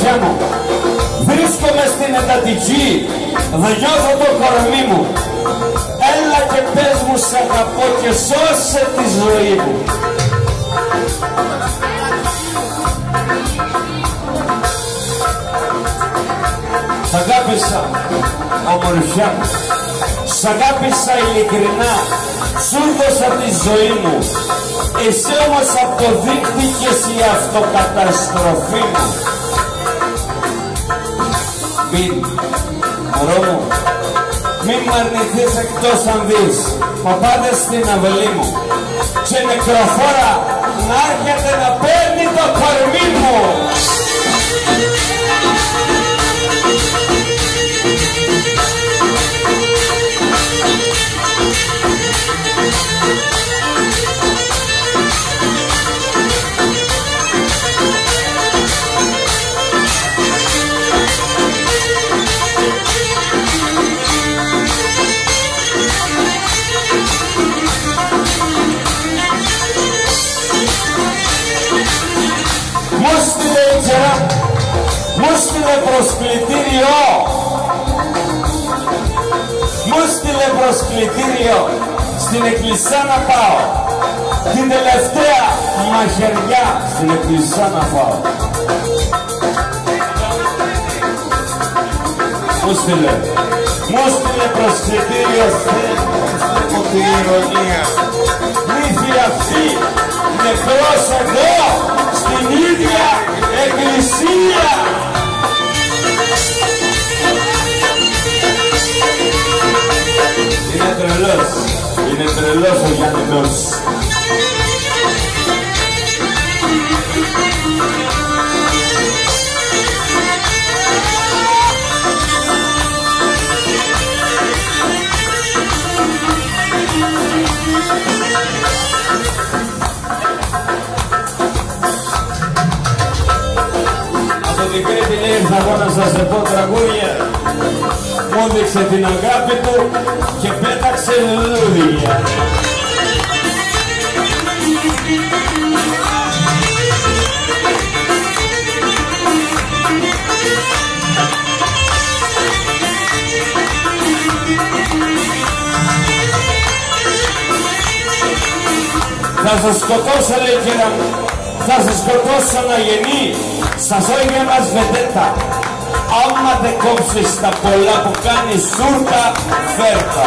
ομορφιά μου. Βρίσκομαι στην εντατική, νιώθω το κορμί μου. Έλα και πες μου σ' αγαπώ και σώσε τη ζωή μου. Σ' αγάπησα, ομορφιά μου. Σ' αγάπησα ειλικρινά, σου δώσα τη ζωή μου. Εσύ όμως αποδείχτηκες η αυτοκαταστροφή μου. Μην, μωρό μου, μην μ' αρνηθείς εκτός αν δεις παπάδες στην αυλή μου και νεκροφόρα να έρχεται να παίρνει το κορμί μου. Μου στείλε προσκλητήριο. Μου στείλε προσκλητήριο στην εκκλησιά να πάω. Την τελευταία μαχαιριά στην εκκλησιά να πάω. Μου στείλε προσκλητήριο από την ηρωνία. Μύθι αυτή νεκρός εγώ στην ίδια εκκλησία. Είναι τρελός ο Γιάννης. Από την Κρήτη ήρθα εγώ να σας πω τραγούδια. Μου έδειξε την αγάπη του και πέταξε λουλούδια. Θα σας σκοτώσω, λέει κύρα μου, θα σας σκοτώσω να γεννεί στα ζώγια μας βεντέτα. Άμα δεν κόψεις τα πολλά που κάνει σούρτα, φέρτα.